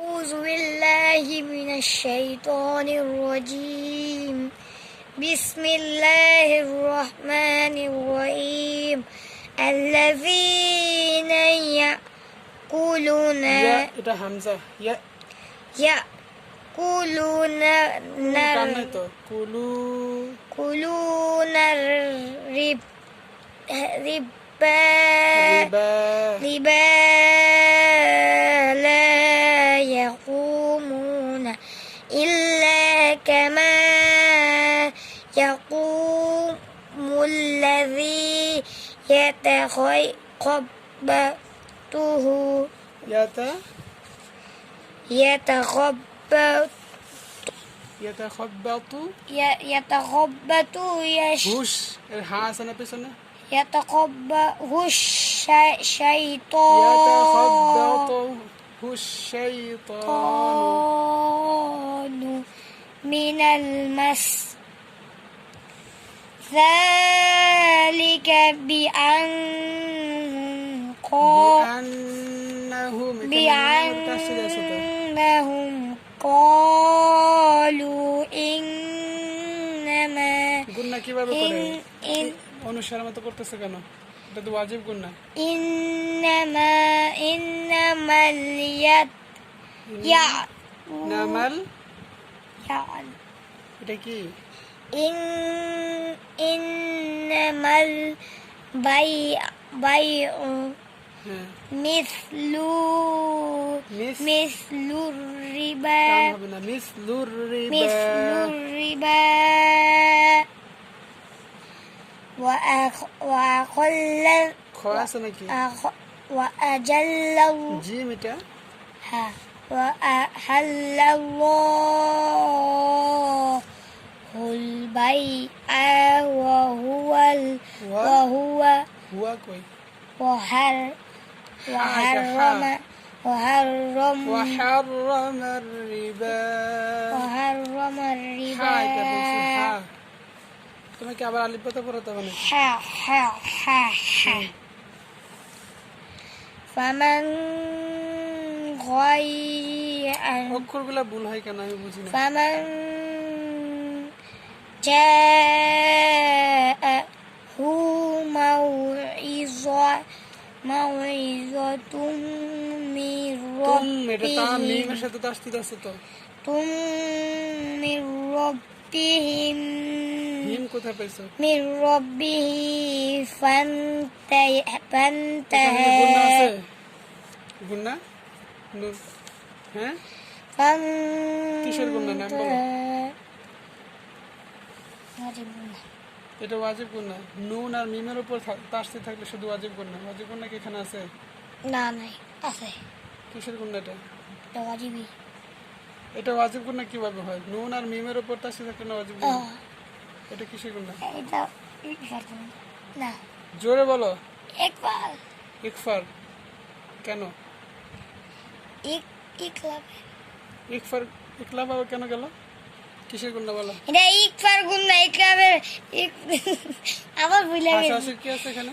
أعوذ بالله من الشيطان الرجيم بسم الله الرحمن الرحيم الذين يأكلون এটা হামজা يأكلون يأكلون الربا لا يقومون إلا كما يقوم الذي يتخبطه হুশ এর হা আছে না পেছনে يتخبطه الشيطان من المس ذلك بأنهم قالوا إنما গুণনা কিভাবে করে অনুসার মতো করতেছে কেন এটা তো ওয়াজিব গুণনা إنما এটা কি إنما البيع مثل الربا وأحل الله البيع وحرم الربا তোমাকে আবার আলিফ বাতা পড়াতে হবে ফামান অক্ষরগুলো ভুল হয় কেন আমি বুঝি না ফামান জাআহু মাউইযাতুম মির রাব্বিহিম সাথে তাসদীদ আছে তো মির রাব্বিহিম হিম কোথায় পাইছো মির রাব্বিহি ফান্তাহা গুণনা হ্যাঁ কিসের গুণনা নাম বলো এটা ওয়াজিব গুণনা নুন আর মিমের উপর তাসদীদ থাকলে শুধু ওয়াজিব গুণনা ওয়াজিব গুণনা কি এখানে আছে না নাই আছে কিসের গুণনা এটা ওয়াজিবই এটা ওয়াজিব গুণনা কিভাবে হয় নুন আর মিমের উপর তাসদীদ থাকলে না ওয়াজিব গুণনা এটা কিসের গুণনা এটা ইকফার না জোরে বলো ইকফার কেন ইকলাব কেন গেল কিসের গুণনা বলো এটা ইকফার গুণনা ইকলাবের আবার ভুলে গেছি আচ্ছা কি আছে এখানে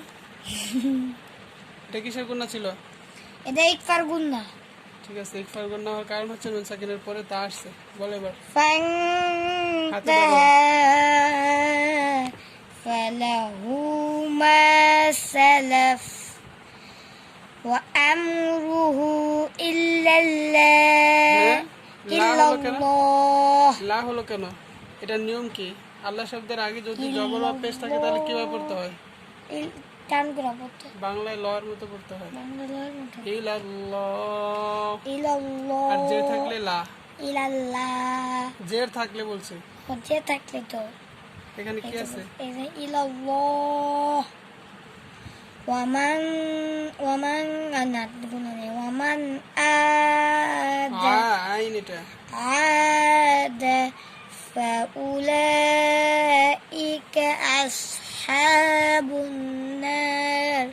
এটা কিসের গুণনা ছিল এটা ইকফার গুণনা ঠিক আছে ইকফার গুণনা হওয়ার কারণ হচ্ছে নুন সাকিনের পরে তা আসছে বলো এবার ফালাহু মা সালাফ ওয়া আমরুহু ইল্লাল্লাহ লা হলো কেন এটা নিয়ম কি আল্লাহ শব্দের আগে যদি জবর বা পেশ থাকে তাহলে কিভাবে পড়তে হয় টান করে পড়তে বাংলায় লয়ের মতো পড়তে হয় ইলাল্লাহ আর জের থাকলে লা ইলাল্লাহ জের থাকলে বলছে জের থাকলে তো এখানে কি আছে ইলাল্লাহ ওয়ামান আইন এটা ফাউলাইকা আসহাবুন নার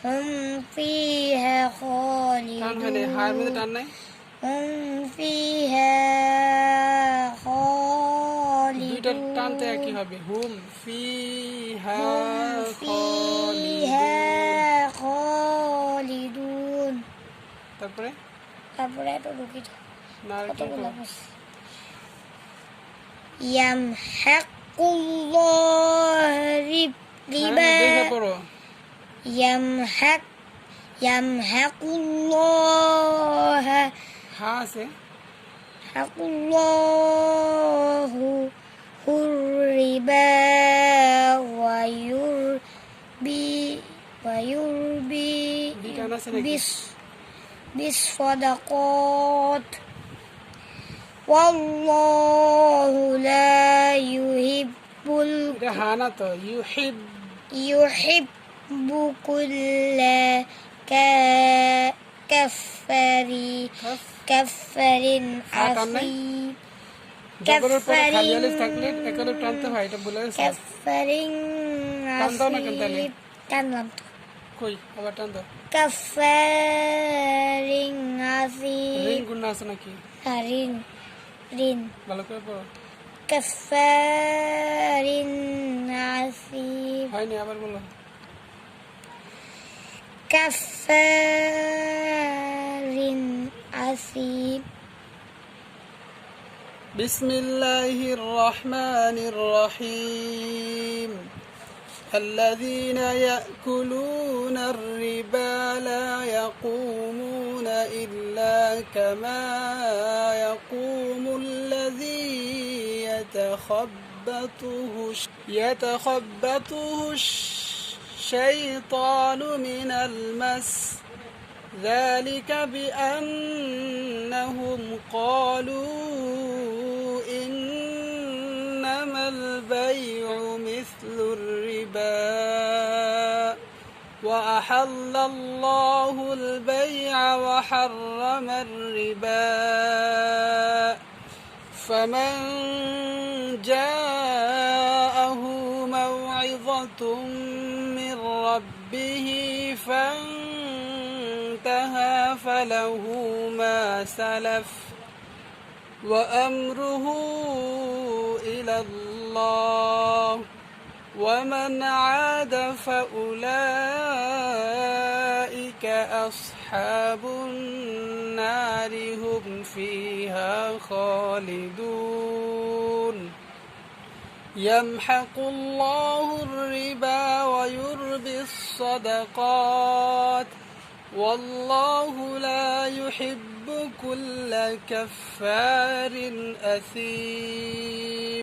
হুম ফিহা খালিদুন হার মধ্যে টান নাই হুম ফিহা খালিদুন দুইটা টানতে একই হবে হুম ফিহা খালিদুন তারপরে তারপরে এত ঢুকি না আর কি কতগুলো করবো? বলছি ইয়ামহাকুল্লাহ রিবা দেখে পড়ো। ইয়ামহাক ইয়ামহাকুল্লাহ হ্যাঁ আছে। হাকুল্লাহু হুরিবা ওয়ায়ুরবি বিটান আছে নাকি? বিসফাদাকাত ওয়াল্লাহু লা এটা হ্যাঁ না তো, ইউহিব্বু কুল্লা কাফারিন আসীম জবরের পরে খালি আলিফ থাকলে একালে টানতে হয়, এটা বলে গেছে। কাফারিন টান দাও না কেন তাহলে? আসীম টানলাম তো কই আবার টান দাও। কাফারিন আসীম রিং গুণ আছে নাকি? রিন ভালো করে পড়ো। কাফারিন আসীম হয়নি, আবার বলো। কাফারিন আসীম বিসমিল্লাহির রহমানির রহিম الذين يأكلون الربا لا يقومون إلا كما يقوم الذي يتخبطه الشيطان من المس ذلك بأنهم قالوا إنما البيع مثل الربا وأحل الله البيع وحرم الربا فمن جاءه موعظة من ربه فانتهى فله ما سلف وأمره إلى الله ومن عاد فأولئك أصحاب النار هم فيها خالدون يمحق الله الربا ويربي الصدقات والله لا يحب كل كفار أثيم